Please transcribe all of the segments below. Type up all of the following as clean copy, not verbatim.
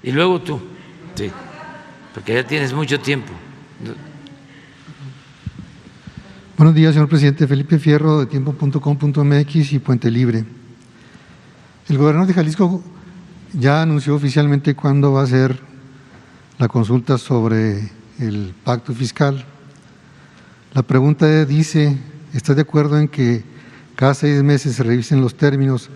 Y luego tú, sí, porque ya tienes mucho tiempo. Buenos días, señor presidente. Felipe Fierro, de tiempo.com.mx y Puente Libre. El gobernador de Jalisco ya anunció oficialmente cuándo va a ser la consulta sobre el pacto fiscal. La pregunta dice, ¿estás de acuerdo en que cada 6 meses se revisen los términos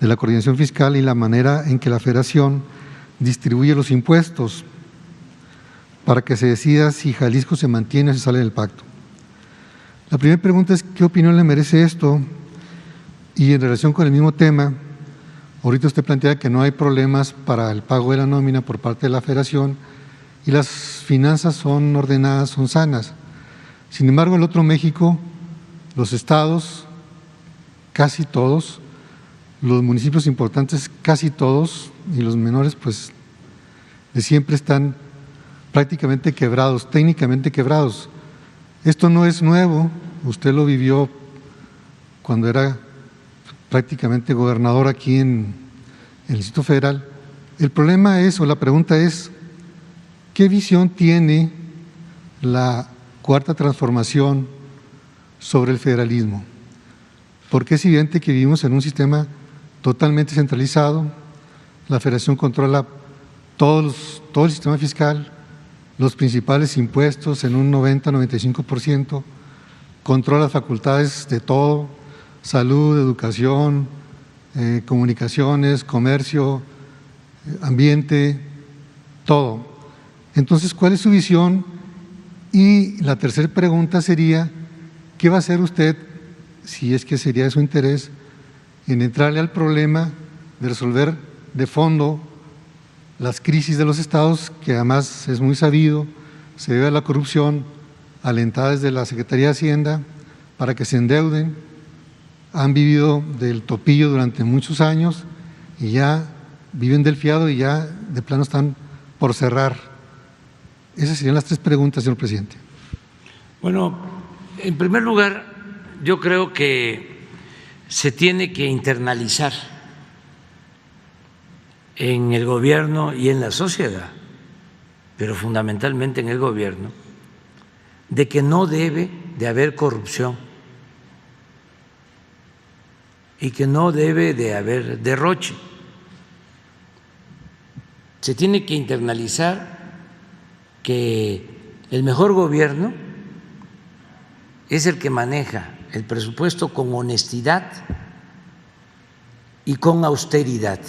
de la coordinación fiscal y la manera en que la Federación distribuye los impuestos para que se decida si Jalisco se mantiene o se sale del pacto? La primera pregunta es, ¿qué opinión le merece esto? Y en relación con el mismo tema, ahorita usted plantea que no hay problemas para el pago de la nómina por parte de la Federación y las finanzas son ordenadas, son sanas. Sin embargo, en el otro México, los estados, casi todos, los municipios importantes, casi todos, y los menores, pues, de siempre están prácticamente quebrados, técnicamente quebrados. Esto no es nuevo, usted lo vivió cuando era prácticamente gobernador aquí en el Distrito Federal. El problema es, o la pregunta es, ¿qué visión tiene la Cuarta Transformación sobre el federalismo? Porque es evidente que vivimos en un sistema totalmente centralizado, la Federación controla todo el sistema fiscal, los principales impuestos en un 90-95%, controla las facultades de todo, salud, educación, comunicaciones, comercio, ambiente, todo. Entonces, ¿cuál es su visión? Y la tercera pregunta sería, ¿qué va a hacer usted, si es que sería de su interés, en entrarle al problema de resolver de fondo las crisis de los estados, que además es muy sabido, se debe a la corrupción alentada desde la Secretaría de Hacienda para que se endeuden, han vivido del topillo durante muchos años y ya viven del fiado y ya de plano están por cerrar? Esas serían las 3 preguntas, señor presidente. Bueno, en primer lugar, yo creo que se tiene que internalizar en el gobierno y en la sociedad, pero fundamentalmente en el gobierno, de que no debe de haber corrupción y que no debe de haber derroche. Se tiene que internalizar que el mejor gobierno es el que maneja el presupuesto con honestidad y con austeridad.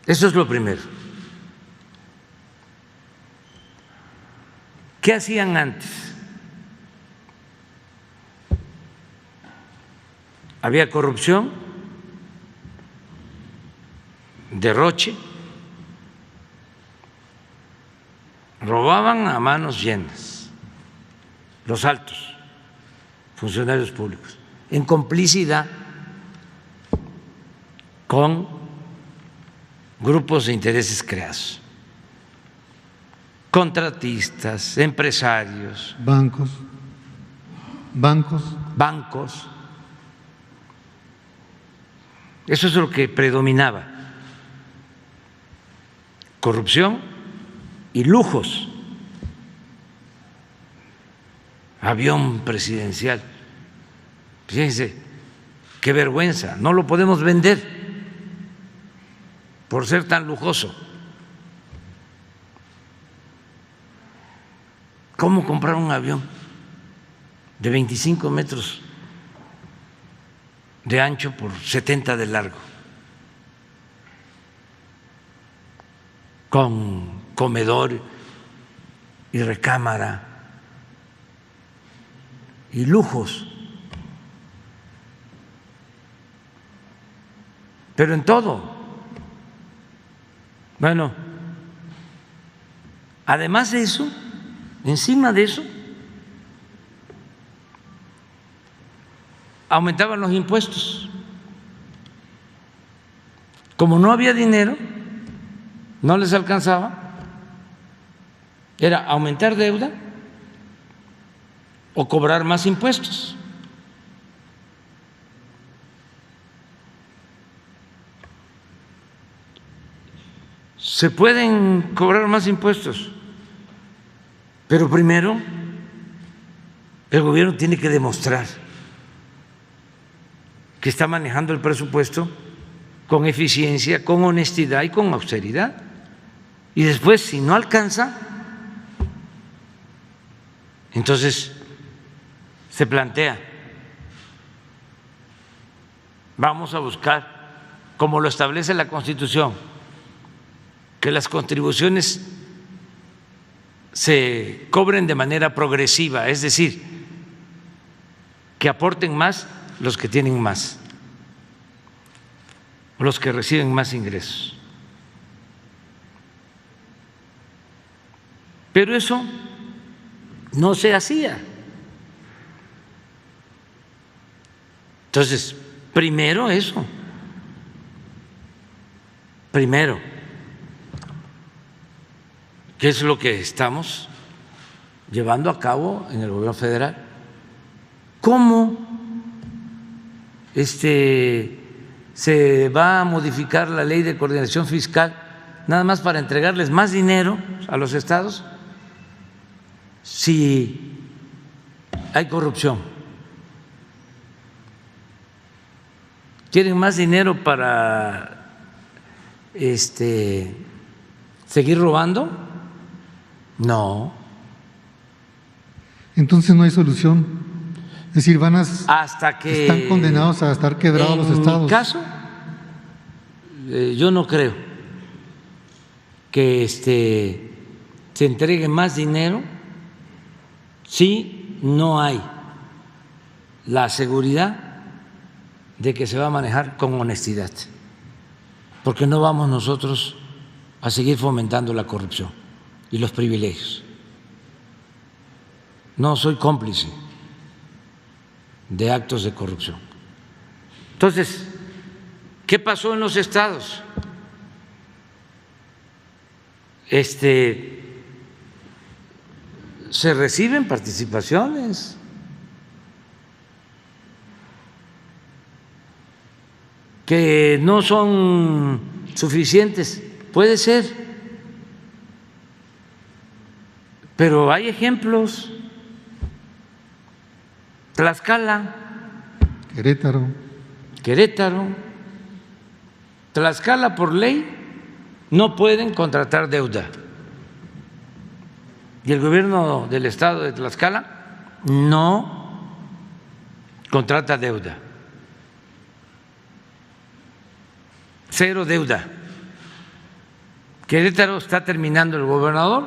Eso es lo primero. ¿Qué hacían antes? Había corrupción, derroche, robaban a manos llenas los altos funcionarios públicos, en complicidad con grupos de intereses creados, contratistas, empresarios, Bancos. bancos. Eso es lo que predominaba: corrupción y lujos. Avión presidencial, fíjense qué vergüenza, no lo podemos vender por ser tan lujoso. ¿Cómo comprar un avión de 25 metros de ancho por 70 de largo, con comedor y recámara y lujos? Pero en todo. Bueno, además de eso, encima de eso, aumentaban los impuestos. Como no había dinero, no les alcanzaba, era aumentar deuda o cobrar más impuestos. se pueden cobrar más impuestos, pero primero el gobierno tiene que demostrar que está manejando el presupuesto con eficiencia, con honestidad y con austeridad. Y después, si no alcanza, entonces se plantea, vamos a buscar, como lo establece la Constitución, que las contribuciones se cobren de manera progresiva, es decir, que aporten más los que tienen más, los que reciben más ingresos. Pero eso no se hacía. Entonces, primero eso, primero, ¿qué es lo que estamos llevando a cabo en el gobierno federal? ¿Cómo se va a modificar la ley de coordinación fiscal nada más para entregarles más dinero a los estados si hay corrupción? ¿Quieren más dinero para seguir robando? No. Entonces no hay solución. Es decir, hasta que están condenados a estar quebrados los estados. En mi caso, yo no creo que se entregue más dinero si no hay la seguridad de que se va a manejar con honestidad, porque no vamos nosotros a seguir fomentando la corrupción y los privilegios. No soy cómplice de actos de corrupción. Entonces, ¿qué pasó en los estados? Se reciben participaciones. Que no son suficientes, puede ser, pero hay ejemplos. Tlaxcala, Querétaro, Tlaxcala por ley no pueden contratar deuda. Y el gobierno del estado de Tlaxcala no contrata deuda. Cero deuda. Querétaro está terminando el gobernador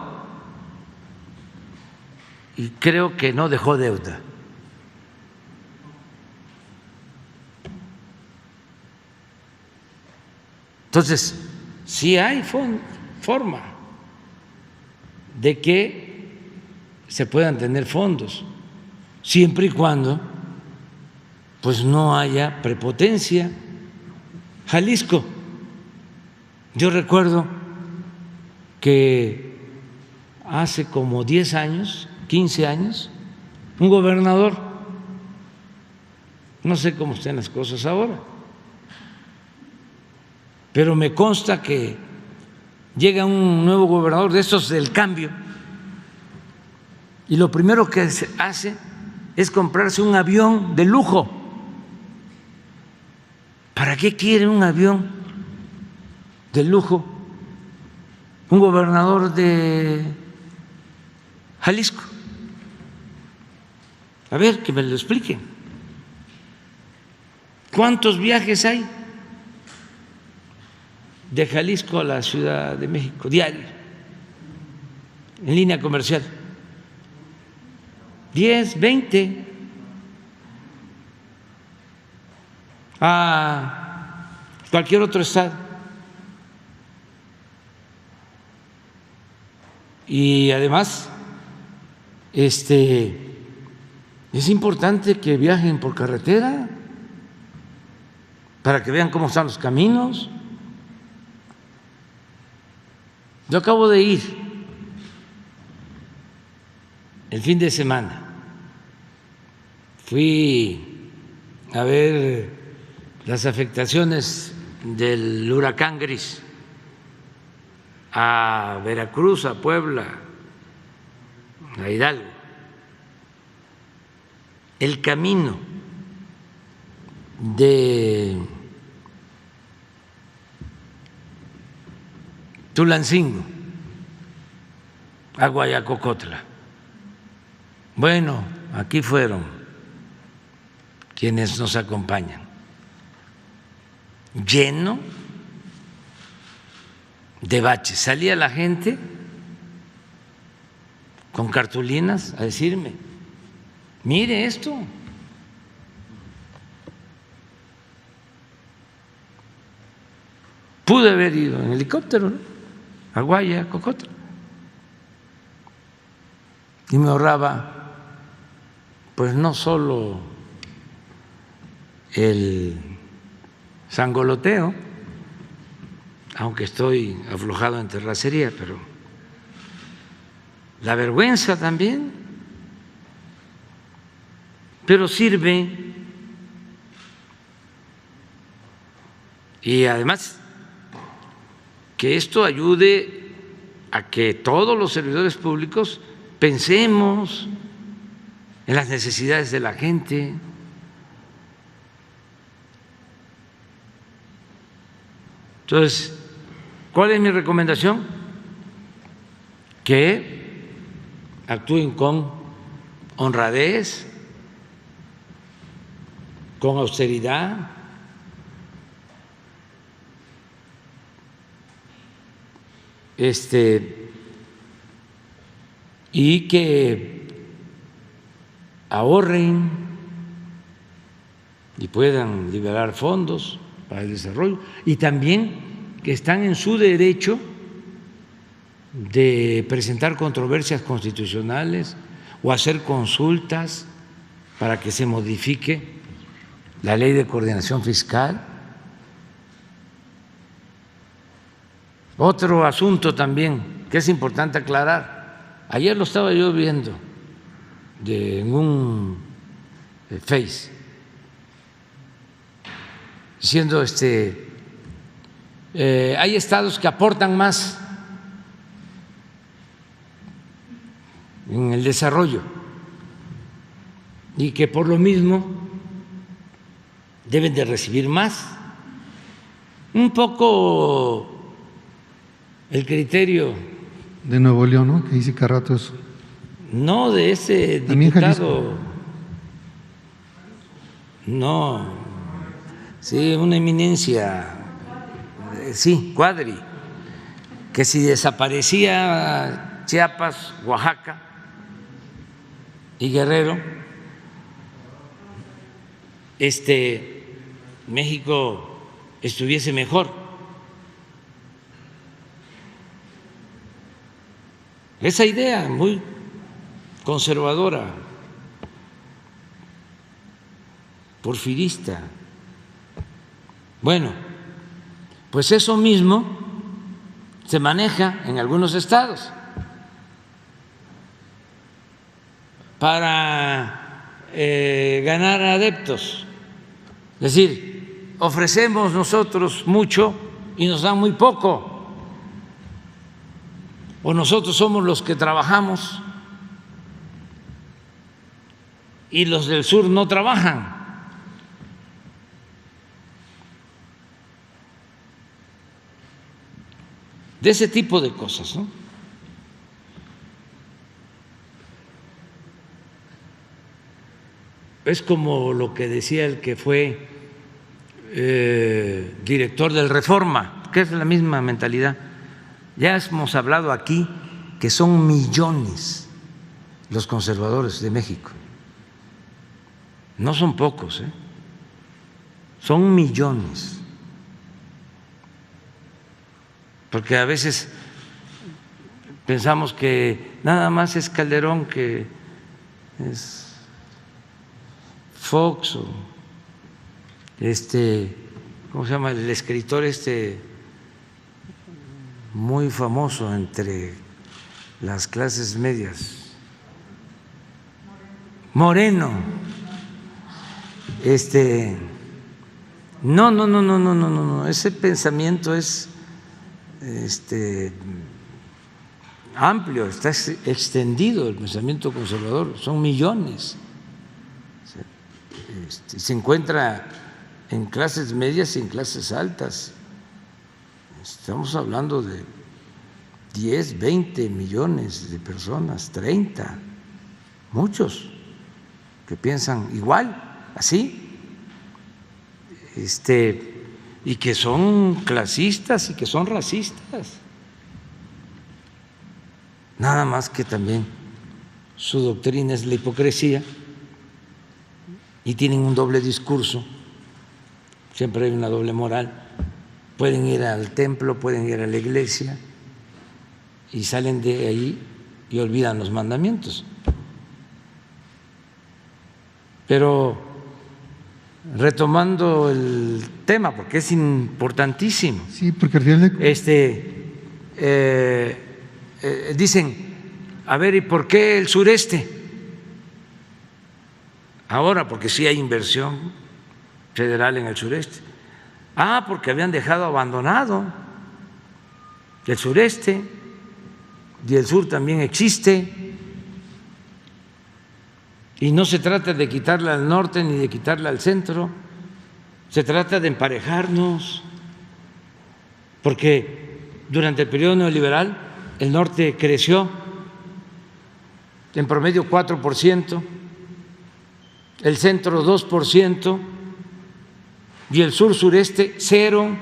y creo que no dejó deuda. Entonces, sí hay forma de que se puedan tener fondos, siempre y cuando pues no haya prepotencia. Jalisco, yo recuerdo que hace como 10 años, 15 años, un gobernador, no sé cómo están las cosas ahora, pero me consta que llega un nuevo gobernador de estos del cambio y lo primero que hace es comprarse un avión de lujo. ¿Para qué quiere un avión de lujo un gobernador de Jalisco? A ver, que me lo expliquen. ¿Cuántos viajes hay de Jalisco a la Ciudad de México diario en línea comercial? 10, 20. A cualquier otro estado. Y además, es importante que viajen por carretera para que vean cómo están los caminos. Yo acabo de ir el fin de semana, fui a ver las afectaciones del huracán Gris a Veracruz, a Puebla, a Hidalgo. El camino de Tulancingo a Guayacocotla. Bueno, aquí fueron quienes nos acompañan. Lleno de baches. Salía la gente con cartulinas a decirme: mire esto. Pude haber ido en helicóptero, ¿no?, a Guayacocotla, y me ahorraba pues no solo el sangoloteo, aunque estoy aflojado en terracería, pero la vergüenza también. Pero sirve, y además que esto ayude a que todos los servidores públicos pensemos en las necesidades de la gente. Entonces, ¿cuál es mi recomendación? Que actúen con honradez, con austeridad, y que ahorren y puedan liberar fondos para el desarrollo, y también que están en su derecho de presentar controversias constitucionales o hacer consultas para que se modifique la Ley de Coordinación Fiscal. Otro asunto también que es importante aclarar: ayer lo estaba yo viendo en un Face, diciendo hay estados que aportan más en el desarrollo y que por lo mismo deben de recibir más. Un poco el criterio de Nuevo León, ¿no?, que dice cada rato eso. No de ese diputado, no, sí, una eminencia, sí, Cuadri, que si desaparecía Chiapas, Oaxaca y Guerrero, México estuviese mejor. Esa idea muy conservadora, porfirista. Bueno, pues eso mismo se maneja en algunos estados para ganar adeptos. Es decir, ofrecemos nosotros mucho y nos dan muy poco, o nosotros somos los que trabajamos y los del sur no trabajan. De ese tipo de cosas, ¿no? Es como lo que decía el que fue director del Reforma, que es la misma mentalidad. Ya hemos hablado aquí que son millones los conservadores de México. No son pocos, son millones. Porque a veces pensamos que nada más es Calderón, que es Fox, o ¿cómo se llama? El escritor muy famoso entre las clases medias, Moreno. No, ese pensamiento es amplio, está extendido el pensamiento conservador, son millones. Se encuentra en clases medias y en clases altas. Estamos hablando de 10, 20 millones de personas, 30, muchos que piensan igual, así, y que son clasistas y que son racistas. Nada más que también su doctrina es la hipocresía y tienen un doble discurso, siempre hay una doble moral. Pueden ir al templo, pueden ir a la iglesia y salen de ahí y olvidan los mandamientos. Pero retomando el tema, porque es importantísimo. Sí, porque al final dicen, a ver, ¿y por qué el sureste? Ahora, porque sí hay inversión federal en el sureste. Ah, porque habían dejado abandonado el sureste y el sur también existe. Y no se trata de quitarle al norte ni de quitarle al centro, se trata de emparejarnos, porque durante el periodo neoliberal el norte creció en promedio 4%, el centro 2% y el sur sureste 0.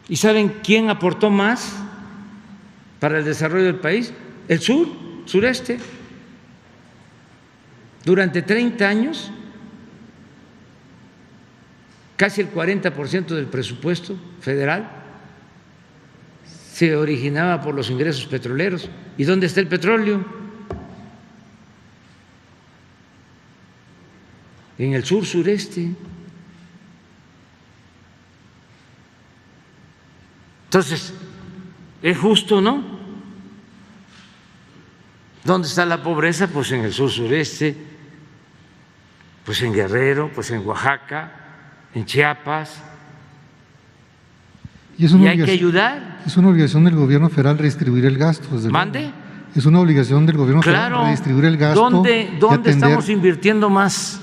¿Y saben quién aportó más para el desarrollo del país? El sureste. Durante 30 años, casi el 40% del presupuesto federal se originaba por los ingresos petroleros. ¿Y dónde está el petróleo? En el sur sureste. Entonces, ¿es justo, no? ¿Dónde está la pobreza? Pues en el sur sureste, pues en Guerrero, pues en Oaxaca, en Chiapas. Y hay que ayudar. Es una obligación del gobierno federal redistribuir el gasto. ¿Mande? Es una obligación del gobierno federal redistribuir el gasto. ¿Dónde estamos invirtiendo más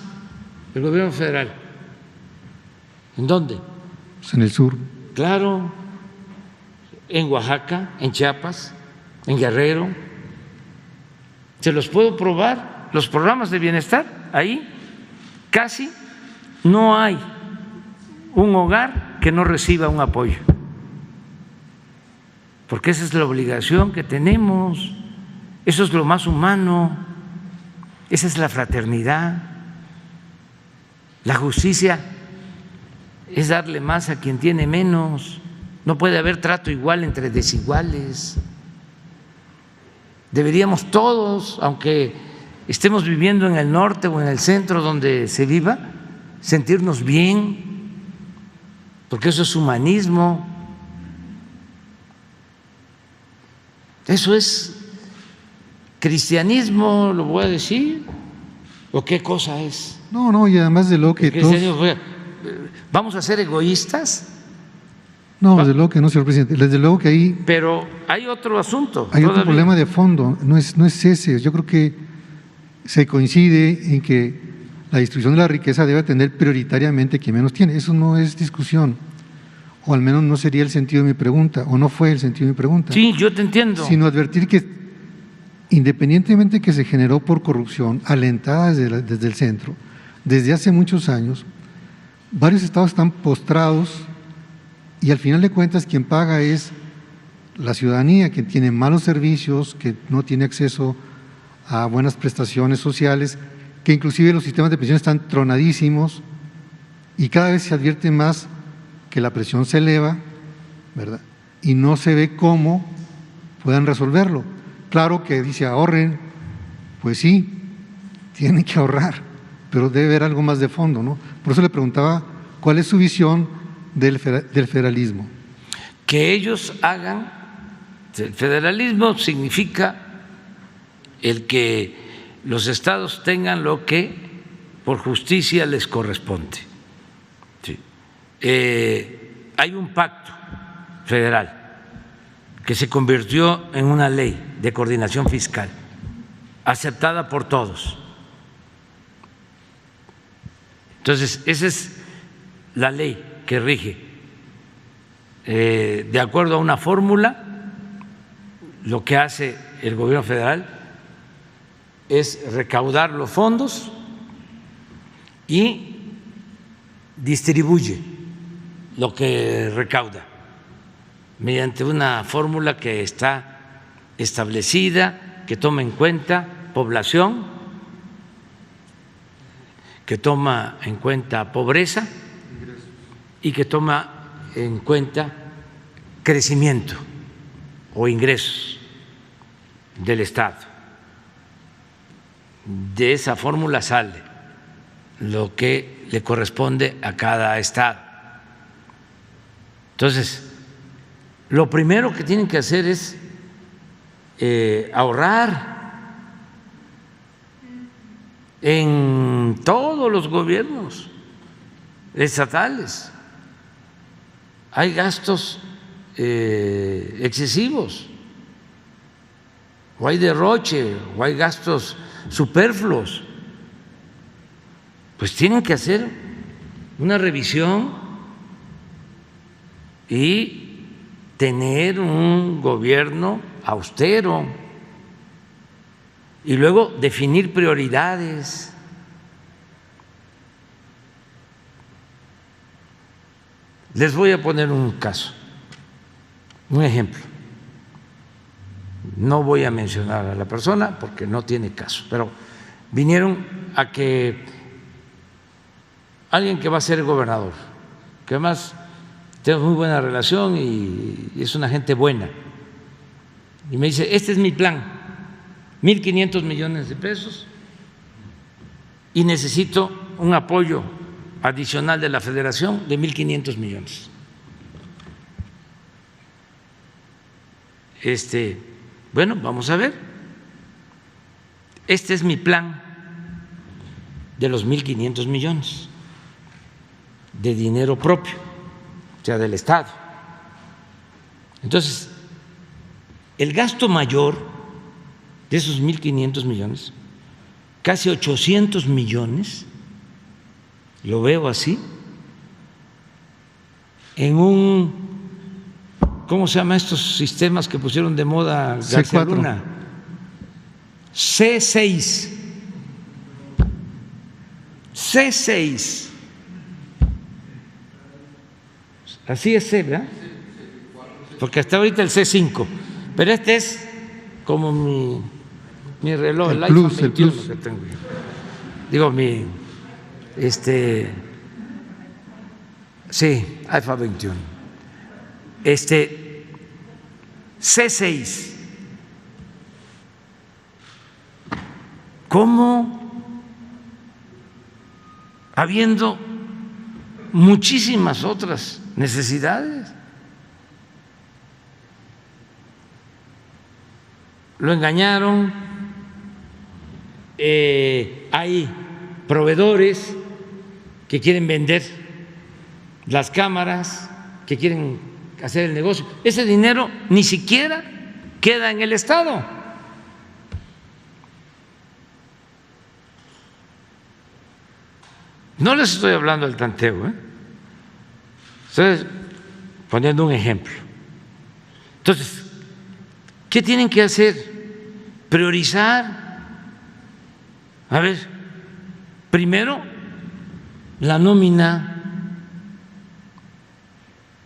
el gobierno federal? ¿En dónde? Pues en el sur. Claro, en Oaxaca, en Chiapas, en Guerrero. Se los puedo probar, los programas de bienestar, ahí casi no hay un hogar que no reciba un apoyo, porque esa es la obligación que tenemos, eso es lo más humano, esa es la fraternidad. La justicia es darle más a quien tiene menos, no puede haber trato igual entre desiguales. Deberíamos todos, aunque estemos viviendo en el norte o en el centro donde se viva, sentirnos bien, porque eso es humanismo, eso es cristianismo, lo voy a decir, ¿o qué cosa es? No, y además de lo que todos... ¿Vamos a ser egoístas? No, desde luego que no, señor presidente. Desde luego que ahí… Pero hay otro asunto. Hay otro problema de fondo, no es ese. Yo creo que se coincide en que la distribución de la riqueza debe atender prioritariamente a quien menos tiene. Eso no es discusión, o al menos no sería el sentido de mi pregunta, o no fue el sentido de mi pregunta. Sí, yo te entiendo. Sino advertir que independientemente que se generó por corrupción, alentada desde el centro, desde hace muchos años, varios estados están postrados y al final de cuentas quien paga es la ciudadanía, que tiene malos servicios, que no tiene acceso a buenas prestaciones sociales, que inclusive los sistemas de pensión están tronadísimos y cada vez se advierte más que la presión se eleva, ¿verdad? Y no se ve cómo puedan resolverlo. Claro que dice ahorren, pues sí, tienen que ahorrar, pero debe haber algo más de fondo, ¿no? Por eso le preguntaba cuál es su visión del federalismo. Que ellos hagan, el federalismo significa el que los estados tengan lo que por justicia les corresponde. Sí. hay un pacto federal que se convirtió en una ley de coordinación fiscal, aceptada por todos. Entonces, esa es la ley que rige. De acuerdo a una fórmula, lo que hace el gobierno federal es recaudar los fondos y distribuye lo que recauda mediante una fórmula que está establecida, que toma en cuenta población, que toma en cuenta pobreza y que toma en cuenta crecimiento o ingresos del Estado. De esa fórmula sale lo que le corresponde a cada Estado. Entonces, lo primero que tienen que hacer es ahorrar. En todos los gobiernos estatales hay gastos excesivos, o hay derroche, o hay gastos superfluos. Pues tienen que hacer una revisión y tener un gobierno austero y luego definir prioridades. Les voy a poner un caso, un ejemplo. No voy a mencionar a la persona porque no tiene caso, pero vinieron a que alguien que va a ser gobernador, que además tenemos muy buena relación y es una gente buena, y me dice: este es mi plan, 1.500 millones de pesos, y necesito un apoyo adicional de la Federación de 1.500 millones. Bueno, vamos a ver. Este es mi plan de los 1.500 millones de dinero propio, o sea, del Estado. Entonces, el gasto mayor de esos 1.500 millones, casi 800 millones, lo veo así, en un, ¿cómo se llama estos sistemas que pusieron de moda García Luna? C6. C6. Así es, ¿verdad? Porque hasta ahorita el C5, pero este es como mi reloj, el iPhone 21 que tengo. Digo, sí, iPhone 21. C6. ¿Cómo, habiendo muchísimas otras necesidades, lo engañaron? Hay proveedores que quieren vender las cámaras, que quieren hacer el negocio. Ese dinero ni siquiera queda en el Estado. No les estoy hablando del tanteo, estoy poniendo un ejemplo. Entonces, ¿qué tienen que hacer? Priorizar. A ver, primero, la nómina,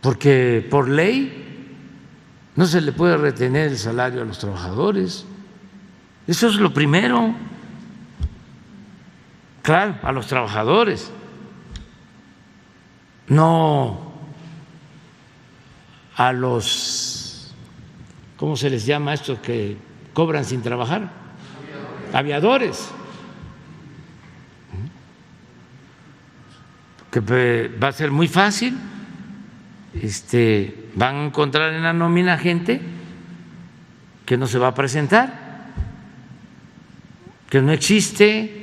porque por ley no se le puede retener el salario a los trabajadores. Eso es lo primero. Claro, a los trabajadores, no a los, ¿cómo se les llama a estos que cobran sin trabajar? Aviadores. Que va a ser muy fácil, van a encontrar en la nómina gente que no se va a presentar, que no existe.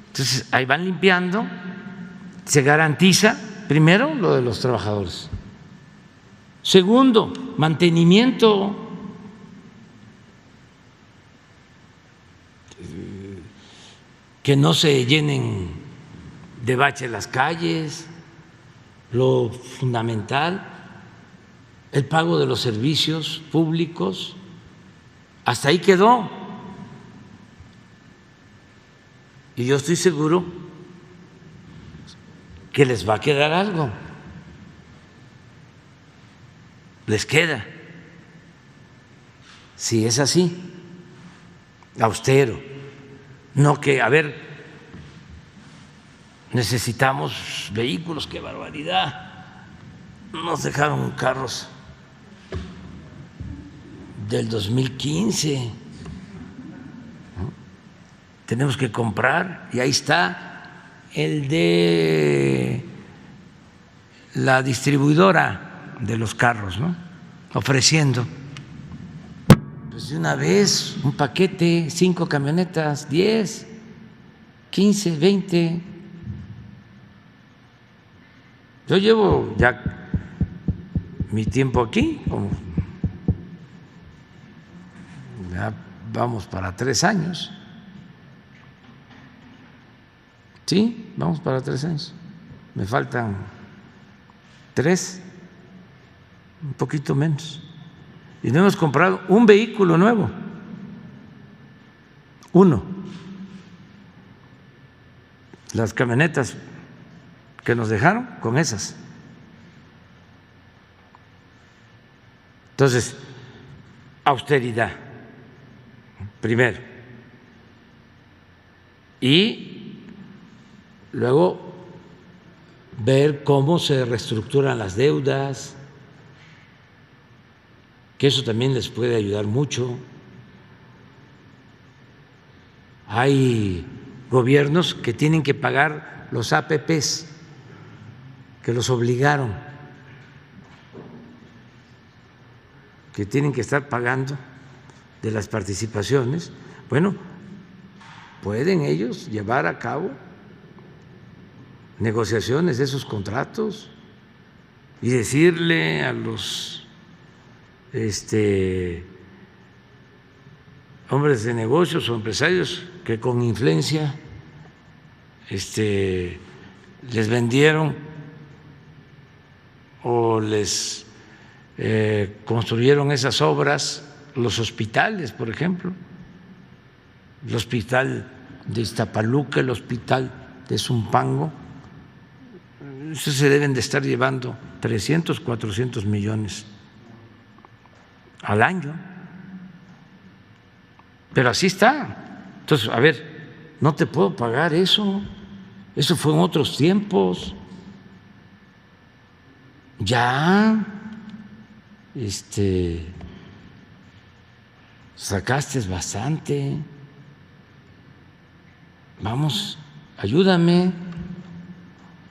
Entonces ahí van limpiando, se garantiza primero, lo de los trabajadores. Segundo, mantenimiento. Que no se llenen de bache las calles. Lo fundamental, el pago de los servicios públicos. Hasta ahí quedó. Y yo estoy seguro que les va a quedar algo. Les queda. Si es así, austero. No que, a ver, necesitamos vehículos, qué barbaridad. Nos dejaron carros del 2015. Tenemos que comprar, y ahí está el de la distribuidora de los carros, ¿no? Ofreciendo, pues de una vez, un paquete, 5 camionetas, 10, 15, 20. Yo llevo ya mi tiempo aquí, como ya vamos para 3 años. Sí, vamos para 3 años. Me faltan 3, un poquito menos. Y no hemos comprado un vehículo nuevo. Uno. Las camionetas que nos dejaron, con esas. Entonces, austeridad, primero. Y luego, ver cómo se reestructuran las deudas, que eso también les puede ayudar mucho. Hay gobiernos que tienen que pagar los APPs, que los obligaron, que tienen que estar pagando de las participaciones. Bueno, pueden ellos llevar a cabo negociaciones de esos contratos y decirle a los hombres de negocios o empresarios que con influencia les vendieron o les construyeron esas obras, los hospitales, por ejemplo, el hospital de Iztapaluca, el hospital de Zumpango. Eso se deben de estar llevando 300, 400 millones al año. Pero así está. Entonces, a ver, no te puedo pagar eso. Eso fue en otros tiempos. Ya sacaste bastante. Vamos, ayúdame.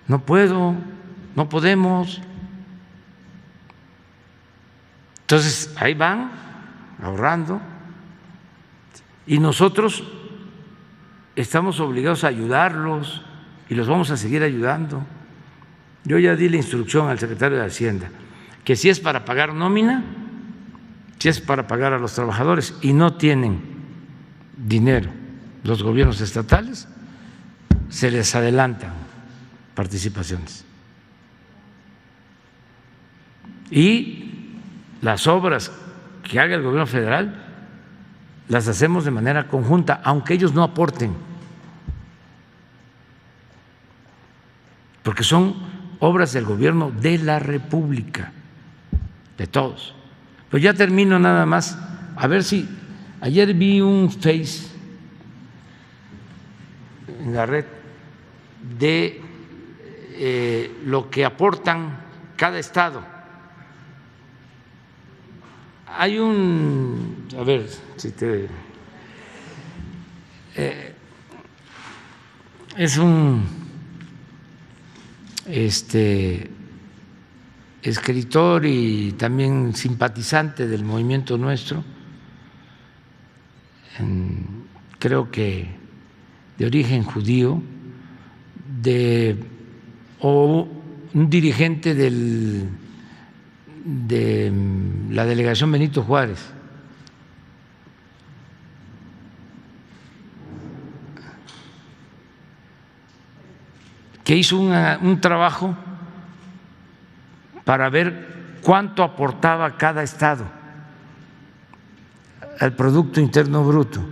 No puedo, no podemos. Entonces, ahí van ahorrando y nosotros estamos obligados a ayudarlos y los vamos a seguir ayudando. Yo ya di la instrucción al secretario de Hacienda que si es para pagar nómina, si es para pagar a los trabajadores y no tienen dinero los gobiernos estatales, se les adelantan participaciones. Y las obras que haga el gobierno federal las hacemos de manera conjunta, aunque ellos no aporten, porque son obras del gobierno de la República, de todos. Pues ya termino nada más, a ver si ayer vi un Face en la red de lo que aportan cada estado. Hay un, a ver si te, es un escritor y también simpatizante del movimiento nuestro, creo que de origen judío, un dirigente de la delegación Benito Juárez, que hizo un trabajo para ver cuánto aportaba cada estado al Producto Interno Bruto.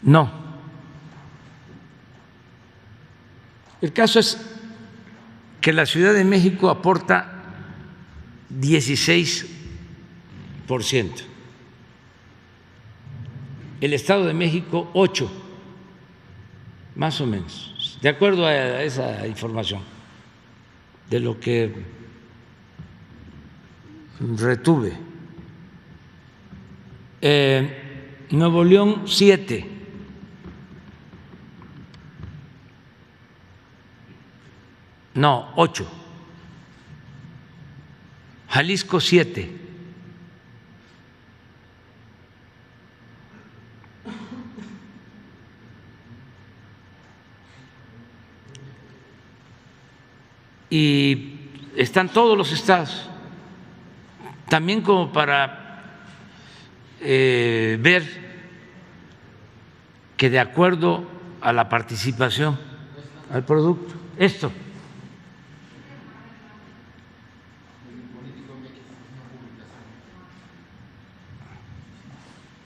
No. El caso es que la Ciudad de México aporta 16%, el Estado de México 8%, más o menos, de acuerdo a esa información, de lo que retuve. Nuevo León 7%. No, 8. Jalisco 7. Y están todos los estados, también como para ver que de acuerdo a la participación al producto, esto.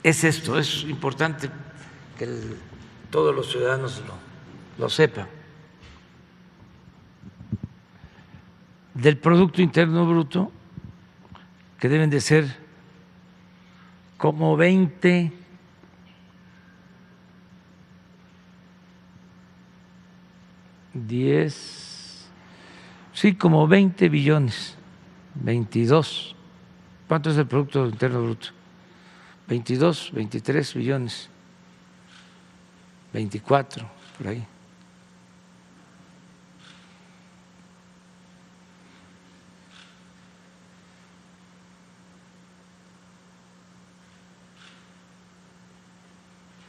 Es esto, es importante que todos los ciudadanos lo sepan. Del Producto Interno Bruto, que deben de ser como 20, como 20 billones, 22. ¿Cuánto es el Producto Interno Bruto? 22, 23 billones, 24, por ahí.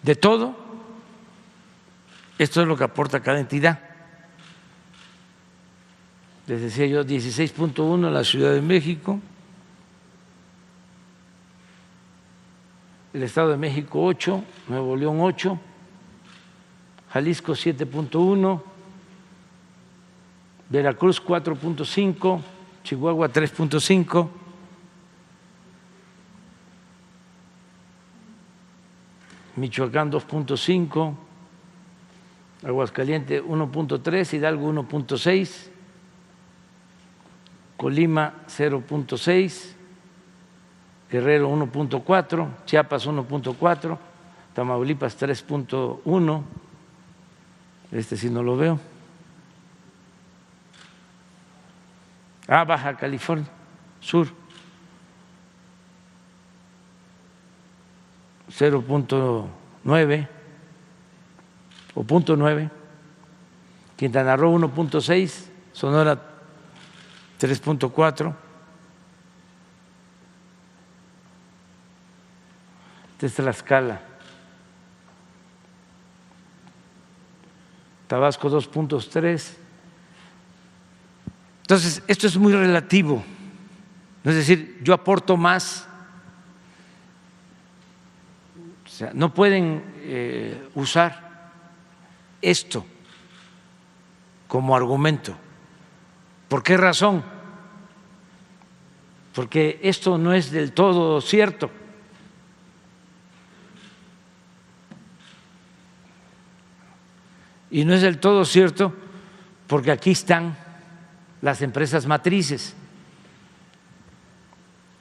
De todo, esto es lo que aporta cada entidad. Les decía yo, 16.1 la Ciudad de México, el Estado de México 8, Nuevo León 8, Jalisco 7.1, Veracruz 4.5, Chihuahua 3.5, Michoacán 2.5, Aguascalientes 1.3, Hidalgo 1.6, Colima 0.6, Guerrero 1.4, Chiapas 1.4, Tamaulipas 3.1, este sí no lo veo. Baja California Sur 0.9 o 0.9, Quintana Roo 1.6, Sonora 3.4, Tlaxcala, Tabasco 2.3. Entonces, esto es muy relativo, es decir, yo aporto más, o sea, no pueden usar esto como argumento. ¿Por qué razón? Porque esto no es del todo cierto. Y no es del todo cierto porque aquí están las empresas matrices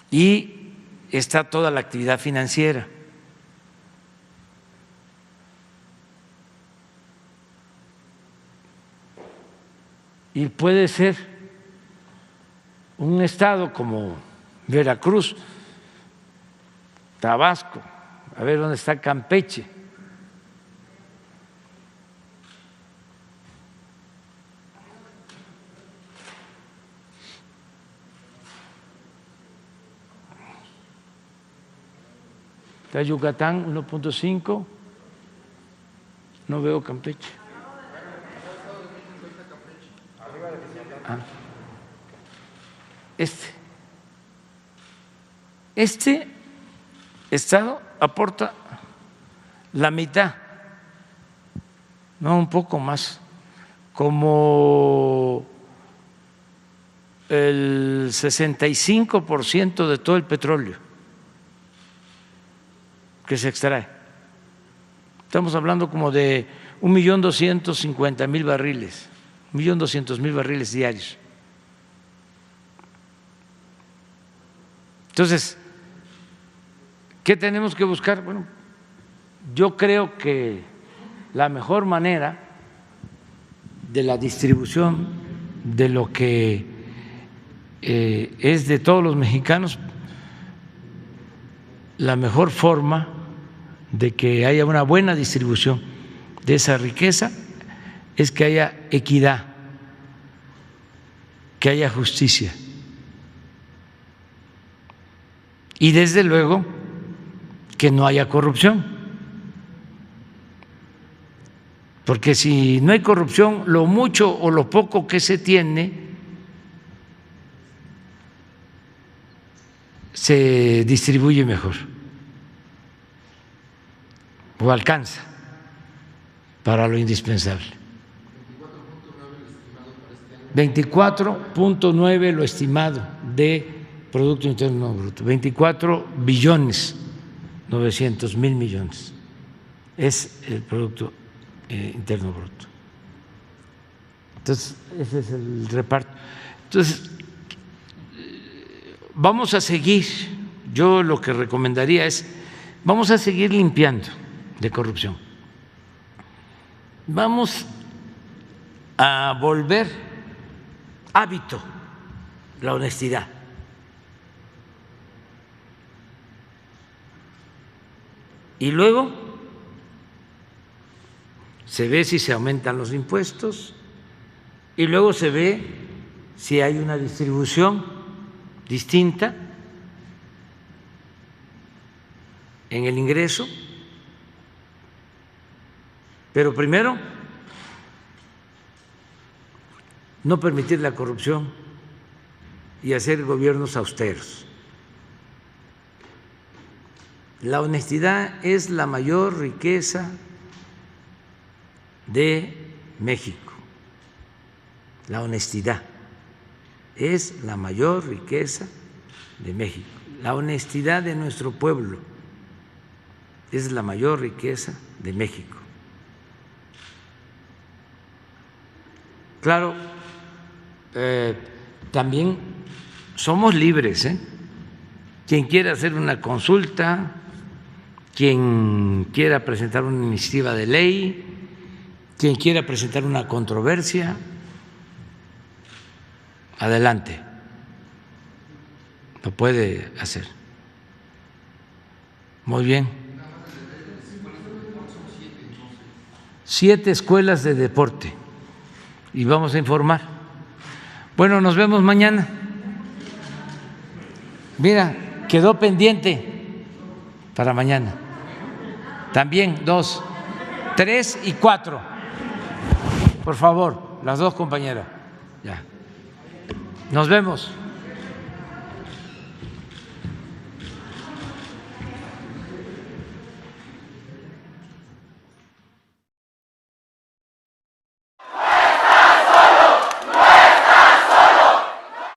y está toda la actividad financiera. Y puede ser un estado como Veracruz, Tabasco, a ver dónde está Campeche. Está Yucatán 1.5, no veo Campeche. Este estado aporta la mitad, no, un poco más, como el 65% de todo el petróleo que se extrae. Estamos hablando como de 1.250.000 barriles, 1.200.000 barriles diarios. Entonces, ¿qué tenemos que buscar? Bueno, yo creo que la mejor manera de la distribución de lo que es de todos los mexicanos, la mejor forma de que haya una buena distribución de esa riqueza es que haya equidad, que haya justicia. Y desde luego que no haya corrupción, porque si no hay corrupción, lo mucho o lo poco que se tiene se distribuye mejor o alcanza para lo indispensable. 24.9 lo estimado de Producto Interno Bruto, 24.900.000.000.000 es el Producto Interno Bruto. Entonces, ese es el reparto. Entonces, vamos a seguir, yo lo que recomendaría es, vamos a seguir limpiando de corrupción. Vamos a volver hábito la honestidad. Y luego se ve si se aumentan los impuestos y luego se ve si hay una distribución distinta en el ingreso, pero primero no permitir la corrupción y hacer gobiernos austeros. La honestidad es la mayor riqueza de México. La honestidad es la mayor riqueza de México. La honestidad de nuestro pueblo es la mayor riqueza de México. Claro, también somos libres, Quien quiera hacer una consulta, quien quiera presentar una iniciativa de ley, quien quiera presentar una controversia, adelante, lo puede hacer. Muy bien. 7 escuelas de deporte y vamos a informar. Bueno, nos vemos mañana. Mira, quedó pendiente para mañana. También 2, 3 y 4. Por favor, las 2 compañeras. Ya. Nos vemos.